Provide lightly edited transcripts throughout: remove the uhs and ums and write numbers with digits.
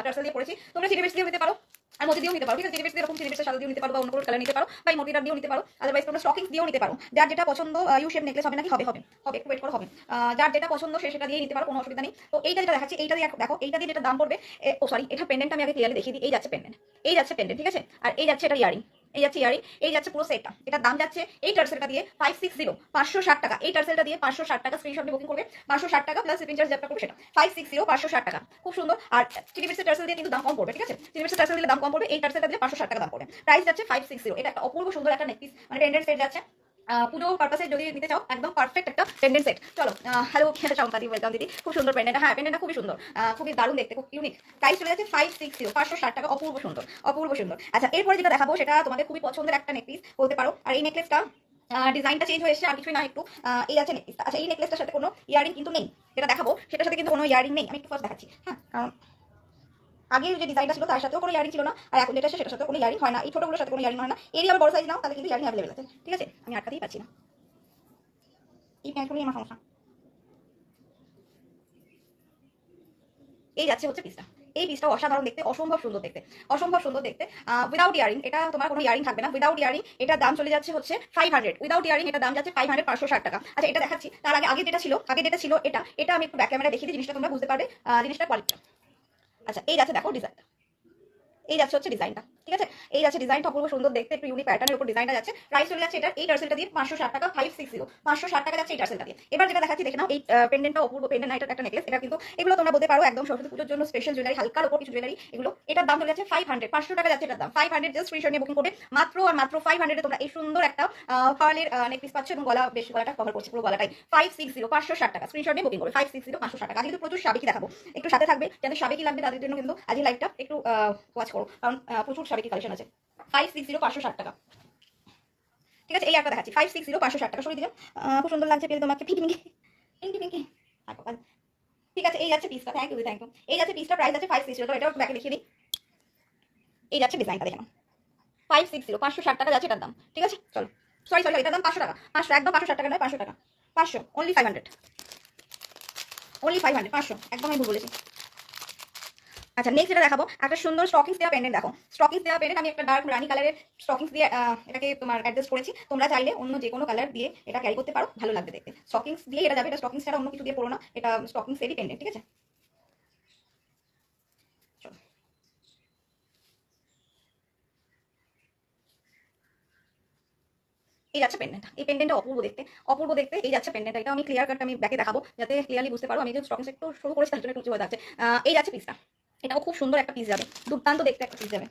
Tassel দিয়ে করেছি। তোমরা চিড়ি বিটস দিয়েও নিতে পারো আর মতি দিয়েও নিতে পারো, ঠিক আছে? চিড়ি বিটস এরকম চিড়ি বিটসের সাথে দিয়েও নিতে পারো বা অন্য কোনো কালার নিতে পারো বা এই মতিটার দিয়েও নিতে পারো। আদারওয়াইজ তোমরা স্টকিংস দিয়েও নিতে পারো, যার যেটা পছন্দ। ইউ শেপ নেকলেস হবে নাকি? হবে হবে হবে, একটু ওয়েট করো, হবে। যার যেটা পছন্দ সে সেটা দিয়ে নিতে পারো, কোনো অসুবিধা নেই। তো এইটা যেটা দেখাচ্ছি, এইটা দিয়ে দেখো, এইটা দিয়ে যেটা দাম পড়বে, ও সরি, এটা পেন্ডেন্টটা আমি আগে ক্লিয়ারলি দেখিয়ে দিই। এই যাচ্ছে পেন্ডেন্ট, এই যাচ্ছে পেন্ডেন্ট, ঠিক আছে? আর এই যাচ্ছে এটা ইয়ারিং, এই যাচ্ছে ইয়ারিং, এই যাচ্ছে পুরো সেটটা। এটার দাম যাচ্ছে এই টার্সেলটা দিয়ে 560, 560 টাকা। এই টার্সেলটা দিয়ে 560 টাকা, স্ক্রিনশট নিয়ে বুকিং করবে। 560 টাকা প্লাস শিপিং চার্জ যেটা করবে সেটা 560, 560 টাকা। খুব সুন্দর। আর চিড়ি বিটসের টার্সেল দিয়ে কিন্তু দাম কম পড়বে, ঠিক আছে? চিড়ি বিটসের টার্সেল দিলে দাম কম পড়বে, এই টার্সেলটা দিলে 560 টাকা দাম পড়বে। প্রাইস যাচ্ছে 560। এটা একটা অপূর্ব সুন্দর একটা নেক পিস, মানে পেন্ডেন্ট সেট যাচ্ছে। পুজো পারপাসে যদি নিতে চাও, একদম পারফেক্ট একটা পেন্ডেন্ট সেট। চলো, হ্যালো চম্পা দি, ওয়েলকাম দিদি। খুব সুন্দর পেন্ডেন্ট, হ্যাঁ পেন্ডেন্টটা খুবই সুন্দর, খুবই দারুণ দেখতে, খুব ইউনিক। প্রাইস চলে যাচ্ছে 560, 560 টাকা। অপূর্ব সুন্দর, অপূর্ব সুন্দর। আচ্ছা, এরপরে যেটা দেখাবো সেটা তোমাদের খুবই পছন্দের একটা নেক পিস বলতে পারো। আর এই নেকলেসটা ডিজাইনটা চেঞ্জ হয়ে এসেছে, আর কিছুই না, একটু এই আছে নেকলেসটা। আচ্ছা, এই নেকলেসটার সাথে কোনো ইয়ারিং কিন্তু নেই, যেটা দেখাবো সেটার সাথে কিন্তু কোনো ইয়ারিং নেই। আমি একটু ফার্স্ট দেখাচ্ছি, হ্যাঁ, কারণ আগে যে ডিজাইনটা ছিল তার সাথেও কোনো ইয়ারিং ছিল না, আর এখন যেটা সেটার সাথে কোনো ইয়ারিং হয় না। এই ছোটগুলোর সাথে কোনো ইয়ারিং হয় না। এরই আবার বড় সাইজ নাও, তাহলে কিন্তু ইয়ারিং অ্যাভেলেবেল আছে, ঠিক আছে? আমি আটকাতেই পাচ্ছি না, এই প্যান্টগুলোই আমার সমস্যা। এই যাচ্ছে হচ্ছে পিসটা। এই পিসটা অসাধারণ দেখতে, অসম্ভব সুন্দর দেখতে, অসম্ভব সুন্দর দেখতে। উইদাউট ইয়ারিং, এটা তোমার কোনো ইয়ারিং থাকবে না। উইদাউট ইয়ারিং এটা দাম চলে যাচ্ছে হচ্ছে 500। উইদাউট ইয়ারিং এটা দাম যাচ্ছে 500, 560 টাকা। আচ্ছা, এটা দেখাচ্ছি তার আগে, যেটা ছিল এটা, আমি একটু ব্যাক ক্যামেরা দেখিয়ে দিই, জিনিসটা তোমরা বুঝতে পারবে, জিনিসটা কোয়ালিটি। আচ্ছা, এই যাচ্ছে দেখো ডিজাইনটা, এই যাচ্ছে হচ্ছে ডিজাইনটা, ঠিক আছে? এই যাচ্ছে ডিজাইনটা, অপূর্ব সুন্দর দেখতে, একটু ইউনিক প্যাটার্নের উপর ডিজাইনটা যাচ্ছে। প্রাইস চলে যাচ্ছে এটা এই টার্সেলটা দিয়ে 560 টাকা, 560, 560 টাকা যাচ্ছে এই টার্সেলটা দিয়ে। এবার যেটা দেখাচ্ছি দেখে নাও, এই পেন্ডেন্টটা অপূর্ব পেন্ডেন্ট, না এটা একটা নেকলেস। এটা কিন্তু এগুলো তোমরা বলতে পারো একদম সরস্বতী পুজোর জন্য স্পেশাল জুয়েলারি, হালকার উপর কিছু জুয়েলারি এগুলো। এটার দাম চলে যাচ্ছে 500, 500 টাকা যাচ্ছে এটার দাম, 500। জাস্ট স্ক্রিনশট নিয়ে বুকিং করবে, মাত্র আর মাত্র 500 এ তোমরা এই সুন্দর একটা পার্লের নেকপিস পাচ্ছ, এবং গলা, বেশ গলাটা কভার করছে, পুরো গলাটাই। 560, 560 টাকা, স্ক্রিনশট নিয়ে বুকিং করবে। 560, 560 টাকা। আজকে কিন্তু প্রচুর সাবেকি দেখাবো, একটু সাথে থাকবে, যাদের সাবেকি লাগবে তাদের জন্য কিন্তু আজকে লাইভটা একটু ওয়াচ করো, কারণ প্রচুর সাবেকি কালেকশন আছে। 560, 560 টাকা, ঠিক আছে? এই একটা দেখাচ্ছি, 560, 560 টাকা। সরিয়ে দিলাম, খুব সুন্দর লাগছে পেয়ে তোমাকে, পিঙ্কি পিঙ্কি পিঙ্কি পিঙ্কি। ঠিক আছে, এই যাচ্ছে পিসটা, থ্যাংক ইউ, থ্যাংক ইউ। এই যাচ্ছে পিসটা, প্রাইস আছে 560। তো এটাও ব্যাকে দেখিয়ে দিই, এই যাচ্ছে ডিজাইনটা দেখে নাও। 560, 560 টাকা যাচ্ছে এটার দাম, ঠিক আছে? চলো, সরি সরি, এটার দাম 500 টাকা, 500, একদম 560 টাকা নয়, 500 টাকা, 500, অনলি 500, অনলি 500, 500, একদম আমি ভুল বলেছি। আচ্ছা, নেক্সট যেটা দেখাবো, একটা সুন্দর স্টকিংস দেওয়া পেন্ডেন্ট দেখো। স্টকিংস দেওয়া পেন্ডেন্ট, আমি একটা ডার্ক রানি কালারের স্টকিংস দিয়ে এটাকে তোমার অ্যাডজাস্ট করেছি। তোমরা চাইলে অন্য যে কোনো কালার দিয়ে এটা ক্যারি করতে পারো, ভালো লাগবে দেখতে। স্টকিংস দিয়ে এটা যাবে, এটা স্টকিংস ছাড়া অন্য কিছু দিয়ে পড়ো না, এটা স্টকিংসেরই পেন্ডেন্ট, ঠিক আছে? এই যাচ্ছে পেন্ডেন্ট, এই পেন্ডেন্টটা অপূর্ব দেখতে, অপূর্ব দেখতে। এই যাচ্ছে পেন্ডেন্ট, এটা আমি ক্লিয়ার কাট আমি ব্যাকে দেখাবো যাতে ক্লিয়ারলি বুঝতে পারো। আমি যে স্টকিংস একটু শুরু করেছি তার জন্য একটু হয়ে যাচ্ছে। এই যাচ্ছে পিসটা, এটাও খুব সুন্দর একটা পিস যাবে, দুর্দান্ত দেখতে একটা পিস যাবে।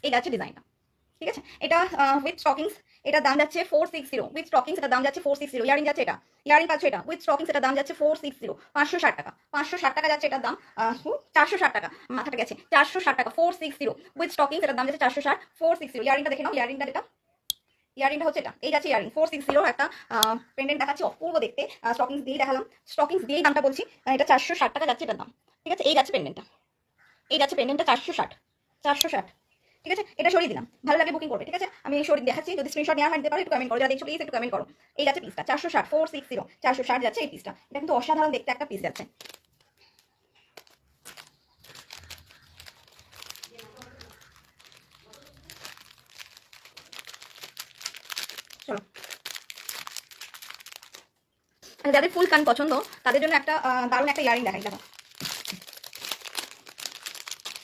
এই যাচ্ছে ডিজাইনটা, ঠিক আছে? এটা উইথ স্টকিংস, এটার দাম যাচ্ছে 460। উইথ স্টকিংস এটার দাম যাচ্ছে 460। ইয়ারিং যাচ্ছে, এটা ইয়ারিং পাচ্ছ, এটা উইথ স্টকিংস এটার দাম যাচ্ছে 460, 560 টাকা, 560 টাকা যাচ্ছে এটার দাম। 460 টাকা, মাথাটা গেছে, 460 টাকা, 460। উইথ স্টকিংস এটার দাম যাচ্ছে 460, 460। ইয়ারিংটা দেখে নাও, ইয়ারিংটা এটা, ইয়ারিংটা হচ্ছে এটা, এই যাচ্ছে ইয়ারিং 460। একটা পেন্ডেন্ট দেখাচ্ছি, অপূর্ব দেখতে, স্টকিংস দিয়েই দেখালাম, স্টকিংস দিয়েই দামটা বলছি। এটা 460 টাকা যাচ্ছে এটার দাম, ঠিক আছে? এই যাচ্ছে পেন্ডেন্টটা, এই যাচ্ছে পেন্ডেন্টটা 460, 460, ঠিক আছে? এটা সরিয়ে দিলাম, ভালো লাগে বুকিং করবে, ঠিক আছে? আমি সরিয়ে দেখাচ্ছি, যদি স্ক্রিনশট নেওয়া হয় দিতে পারো, একটু কমেন্ট করো, যারা দেখছো প্লিজ একটু কমেন্ট করো। এই যাচ্ছে পিসটা 460, 460, 460 যাচ্ছে এই পিসটা। এটা কিন্তু অসাধারণ দেখতে একটা পিস যাচ্ছে। চলো, যাদের ফুল কান পছন্দ তাদের জন্য একটা দারুণ একটা ইয়ারিং দেখাই, দেখো।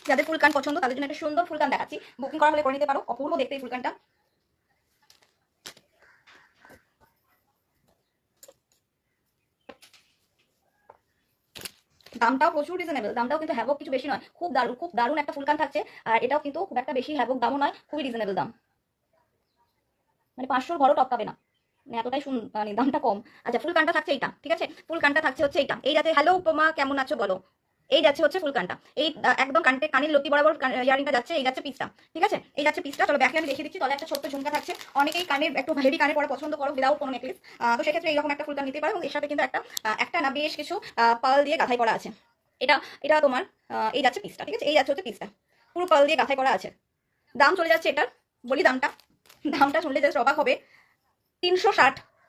যাদের ফুল কান পছন্দ তাদের জন্য একটা সুন্দর ফুল কান দেখাচ্ছি, বুকিং করা হলে করে নিতে পারো। অপূর্ব দেখতে এই ফুল কানটা, দামটাও প্রচুর রিজনেবল, দামটাও কিন্তু হ্যাভক কিছু বেশি নয়, খুব দারুণ, খুব দারুণ একটা ফুলকান থাকছে। আর এটাও কিন্তু খুব একটা বেশি হ্যাভক দামও নয়, খুবই রিজনেবল দাম, মানে 500 ঘরও টপকাবে না, মানে এতটাই মানে দামটা কম। আচ্ছা, ফুল কানটা থাকছে এইটা, ঠিক আছে? ফুল কানটা থাকছে হচ্ছে এইটা, এই যাচ্ছে, হ্যালো উপমা কেমন আছো বলো। এই যাচ্ছে হচ্ছে ফুল কানটা, এই একদম কানের লতি বরাবর ইয়ারিংটা যাচ্ছে, এই যাচ্ছে পিসটা, ঠিক আছে? এই যাচ্ছে পিসটা। চলো ব্যাকে আমি দেখিয়ে দিচ্ছি। তলে একটা ছোট্ট ঝুমকা থাকছে, অনেকেই কানের একটু হেভি কানে পরা পছন্দ করো উইদাউট কোনো নেকলেস, তো সেক্ষেত্রে এইরকম একটা ফুল কান নিতে পারো। এবং এর সাথে কিন্তু একটা না বেশ কিছু পার্ল দিয়ে গাঁথাই করা আছে। এটা এটা তোমার এই যাচ্ছে পিসটা, ঠিক আছে? এই যাচ্ছে হচ্ছে পিসটা, পুরো পার্ল দিয়ে গাঁথাই করা আছে। দাম চলে যাচ্ছে এটার, বলি দামটা, দামটা শুনলে জাস্ট অবাক হবে, 360,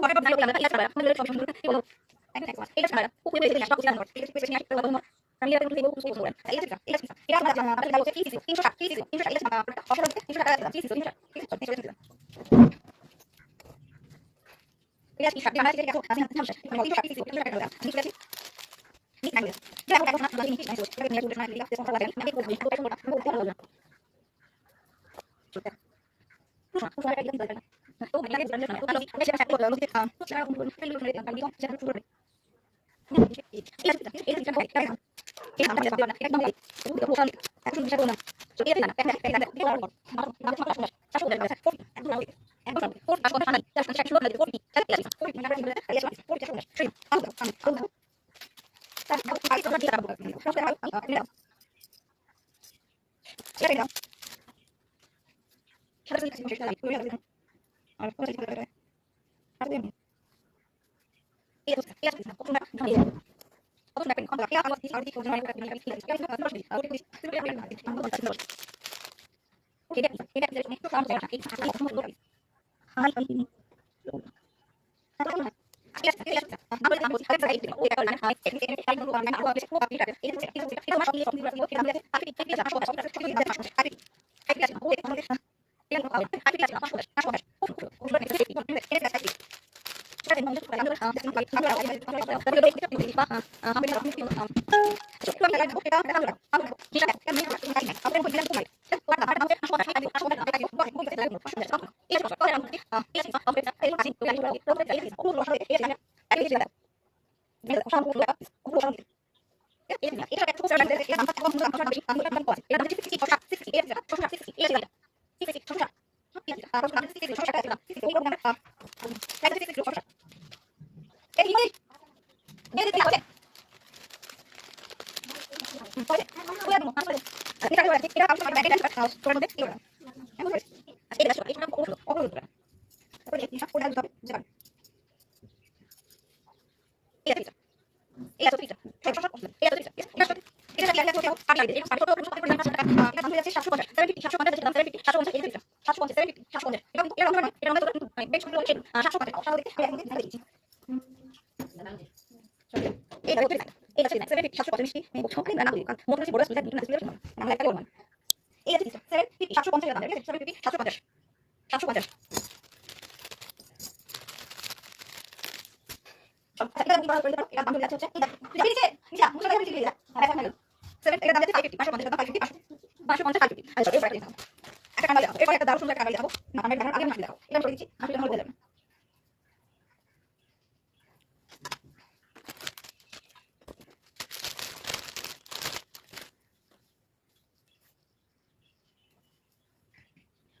Whatever design আমরা এটা আমরা আমাদের সব সুন্দর কি বলবো একদম এটা আমরা খুব খুব বেশি স্টক করতে এটা স্পেশালি আসলে বলবো আমি এটা কিন্তু খুব সুন্দর এটা আমরা হচ্ছে 360 এটা আমরা অসাধারণ 300 টাকা 360 এটা কি সাথে আমরা এটা দেখো আমি হাতে থামছে মানে 360 টাকা ঠিক আছে ঠিক আছে যা আমরা এখন আমরা নিচে নিচে এটা নিয়ে চলে আসলে এটা কথা লাগে আমি খুব খুব সুন্দর সুন্দর সুন্দর এটা দিতে পারবে তো মানে এটা জানেন না তো আমি সেটা করতে হবে তো সেটা কোন কোন ফেল করে আমি দিলাম সেটা শুরু করে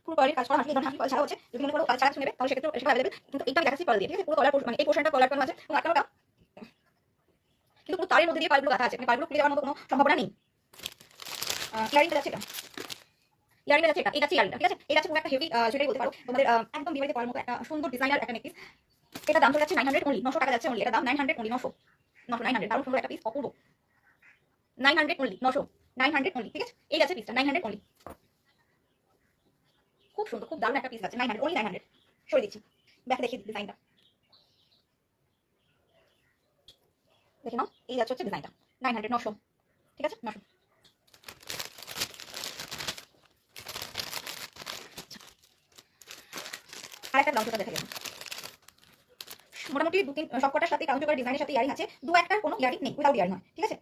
কলার কাজ করা হাসি ধরনের হাসি ছাড়া হচ্ছে যদি মনে করো কাজ ছাড়া নেবে তাহলে সেক্ষেত্রে সেটা अवेलेबल কিন্তু এইটা আমি দেখাচ্ছি পাল দিয়ে ঠিক আছে পুরো কলার মানে এই পোরশনটা কলার কানো আছে এবং আটকানোটা কিন্তু পুরো তারের মধ্যে দিয়ে পালগুলো গাঁথা আছে মানে পালগুলো খুলে যাওয়ার মতো কোনো সম্ভাবনা নেই ইয়ারিংটা যাচ্ছে এটা ইয়ারিংটা যাচ্ছে এটা যাচ্ছে ইয়ারিংটা ঠিক আছে এটা যাচ্ছে পুরো একটা হেভি জুয়েলারি বলতে পারো তোমাদের একদম বিবাহিত করার মতো একটা সুন্দর ডিজাইনার একটা নেকপিস এটা দাম চলে যাচ্ছে 900 অনলি 900 টাকা যাচ্ছে অনলি এটা দাম 900 অনলি 900 900 দারুণ সুন্দর একটা পিস অপূর্ব 900 অনলি 900 900 অনলি ঠিক আছে এই যাচ্ছে পিসটা 900 অনলি খুব সুন্দর খুব দারুণ একটা পিস আছে 900 অনলি 900 সরে দিচ্ছি ব্যাক দেখি ডিজাইনটা দেখে নাও এই যাচ্ছে হচ্ছে ডিজাইনটা 900 900 ঠিক আছে 900 আরেকটা ব্লাউজটা দেখা যাবে মোটামুটি দু তিন সবকটার সাথে কাউন্টার ডিজাইনের সাথে ইয়ারিং আছে দু একটার কোনো ইয়ারিং নেই উইদাউট ইয়ারিং হয় ঠিক আছে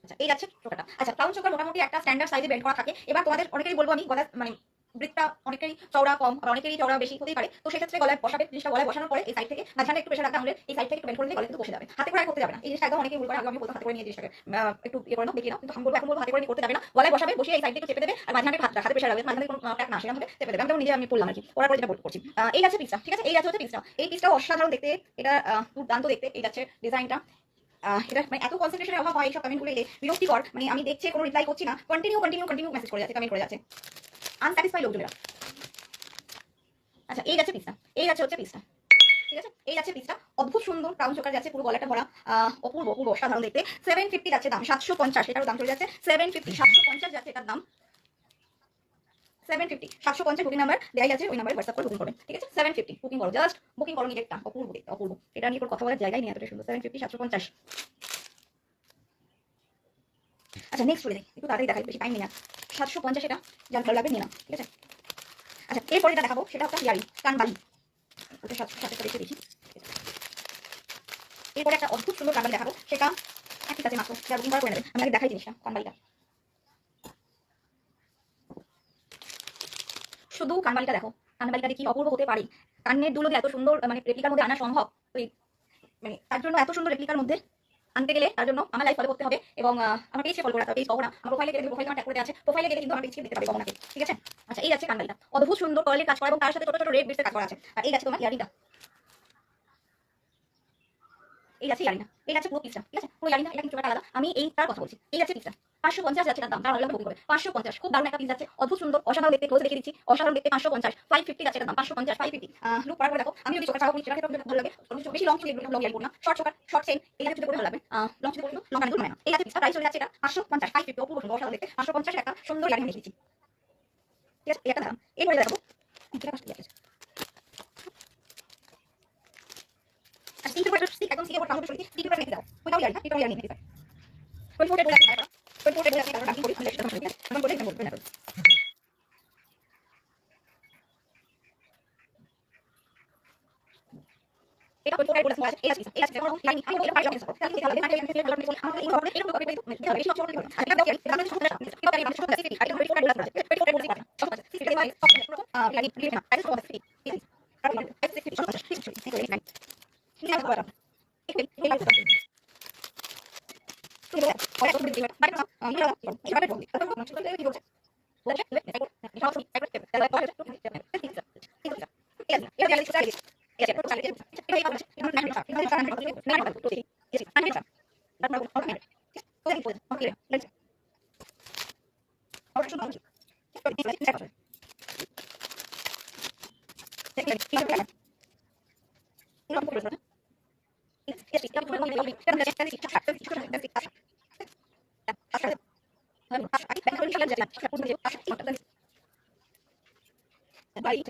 আচ্ছা এই যাচ্ছে টোকাটা আচ্ছা ক্রাউন চোকার মোটামুটি একটা স্ট্যান্ডার্ড সাইজে বেন্ড করা থাকে এবার তোমাদের অনেকেরই বলবো আমি গলা মানে বৃত্তটা অনেকেরই চওড়া কম আর অনেকেরই চওড়া বেশি হতেই পারে তো সেক্ষেত্রে গলায় বসাবে জিনিসটা গলায় বসানোর পরে এই সাইড থেকে মাঝখানে একটু প্রেশার রাখতে হলে এই সাইড থেকে একটু বেন্ড করে নিলে গলায় কিন্তু বসে যাবে হাতে করে করতে যাবে না এই জিনিসটা একদম অনেকেই ভুল করে আগে আমি বলতাম হাতে করে নিয়ে জিনিসটাকে একটু ইয়ে করে নাও দেখিয়ে নাও কিন্তু আমি বলবো এখন বলবো হাতে করে নিয়ে করতে যাবে না গলায় বসাবে বসে এই সাইড থেকে চেপে দেবে আর মাঝখানে হাতে প্রেশার রাখবে মাঝখানে কোনো ট্যাপ না সেখান থেকে চেপে দেবে আমি নিজে আমি পড়লাম আর কি ওরা করে যেটা করছি এই আছে পিসটা ঠিক আছে এই আছে হচ্ছে পিসটা এই পিসটাও অসাধারণ দেখতে এটা দুর্দান্ত দেখতে এই যাচ্ছে ডিজাইনটা এটা মানে এত কনসেন্ট্রেশনের অভাব হয় এইসব কমেন্টগুলো বিরক্তিকর মানে আমি দেখছি কোনো রিপ্লাই করছি না কন্টিনিউ মেসেজ করে যাচ্ছে কমেন্ট করে যাচ্ছে আনস্যাটিসফাইড লোকজনেরা আচ্ছা এই যাচ্ছে পিসটা এই যাচ্ছে হচ্ছে পিসটা ঠিক আছে এই যাচ্ছে পিসটা অদ্ভুত সুন্দর ক্রাউন চোকার যাচ্ছে পুরো গলাটা ভরা অপূর্ব অপূর্ব অসাধারণ দেখতে 750 যাচ্ছে দাম 750 এটারও দাম চলে যাচ্ছে 750 750 যাচ্ছে এটার দাম 750 750 বুকিং নাম্বার দেয়াই আছে, ওই নাম্বারে হোয়াটসঅ্যাপ করে বুকিং করবেন, ঠিক আছে? 750 বুকিং করো, জাস্ট বুকিং করো নিজেরটা। অপূর্ব দেখতে, অপূর্ব। এটা নিয়ে কোনো কথা বলার জায়গাই নেই, এতটা সুন্দর। 750 750। আচ্ছা নেক্সট চলে যাই, একটু তাড়াতাড়ি দেখাই, বেশি টাইম নেই আর। 750 এটা যার ভালো লাগবে নিয়ে নাও, ঠিক আছে? আচ্ছা এরপরে যেটা দেখাবো সেটা হচ্ছে ইয়ারিং, কানবালি। ওটা সাথে দেখে দেখি। এরপরে একটা অদ্ভুত সুন্দর কানবালি দেখাবো, সেটা একই কাছে মাত্র, যা বুকিং করা করে নেবেন। আমি আগে দেখাই জিনিসটা, কানবালিটা। শুধু কানবালিটা দেখো, কানবালিটা কি অপূর্ব হতে পারে। কানের দুল যদি এত সুন্দর মানে রেপ্লিকার মধ্যে আনা সম্ভব, তো মানে তার জন্য এত সুন্দর রেপ্লিকার মধ্যে আনতে গেলে তার জন্য আমার লাইফ ফলো করতে হবে, এবং আমার পেজকে ফলো করে রাখতে হবে। পেজ গহনা আমার প্রোফাইলে গেলে, প্রোফাইল ট্যাগ করে আছে, প্রোফাইলে গেলে কিন্তু আমার পেজকে দেখতে পাবে গহনাকে, ঠিক আছে? আচ্ছা এই আছে কানবালিটা, অদ্ভুত সুন্দর কার্লের কাজ করা, এবং তার সাথে ছোট ছোট রেড বিটসের কাজ করা আছে। আর এই আছে তোমার ইয়ারিংটা, এই আছে ইয়ারিংটা, এই আছে পুরো পিসটা, ঠিক আছে? পুরো ইয়ারিংটা, এটা কিন্তু একটা আলাদা। আমি এইটার কথা বলছি, এই আছে পিসটা। 550 যাচ্ছে তার দাম, তার ভালো বুকিং করে 550। খুব দারুণ একটা পিস যাচ্ছে, অদ্ভুত সুন্দর, অসাধারণ দেখতে। ক্লোজ দেখে দিচ্ছি, অসাধারণ দেখতে। 550 550 যাচ্ছে দাম, 550 550। লুক পার করে দেখো। আমি যদি চোখে চাওয়া করি সেটা ক্ষেত্রে ভালো লাগে, বেশি লং চুল এগুলো লং ইয়ারিং করব না, শর্ট চোকার শর্ট চেইন এই জাতীয় করে ভালো লাগবে। লং চুল করব লং কানে দুল মানে না। এই আছে পিসটা, প্রাইস চলে যাচ্ছে এটা 550 550। অপূর্ব সুন্দর, অসাধারণ দেখতে। 550 একটা সুন্দর ইয়ারিং দেখে দিচ্ছি, ঠিক আছে? এটা দাম। এরপরে দেখাবো এটা কষ্ট যাচ্ছে। আর স্টিকের উপর স্টিক, একদম স্টিকের উপর কাগজ সরিয়ে স্টিকের উপর রেখে দাও। ওইটাও ইয়ারিং, এটা ইয়ারিং নিতে পারে। 24 বলে আছে, 24 বলে আছে, কারণ বাকি করি 100 টাকা সরিয়ে এখন বলে এখানে বলবেন না। এটা কোন কোড বলে আছে, এই আছে এই আছে, যেমন লাইন আমি এটা পাই আছে, তাহলে কি হবে? মানে আমি ফিল করতে বলি, আমাকে এই হবে এরকম করে দিতে হবে, বেশি অপশন দিতে হবে। আর এটা দেখি আমি সমস্যা না, এটা আমি সমস্যা আছে, আর এটা কোড বলে আছে, কোড বলে আছে, সমস্যা আছে, সিসি ভাই লাইন ক্লিয়ার না, এটা সমস্যা আছে, ঠিক আছে? আর এটা সিসি সমস্যা আছে, ঠিক আছে? এই করে নাই ঠিক আছে বাবা, এই লাগবে তো বলে পরে কোড দিতে পারে না, আমি এটা এবারে বলি তারপর কোন কিছু কি বলছে বলে এটা সমস্যা এবারে তাহলে পরে ঠিক আছে ঠিক আছে এটা এটা এটা Bye.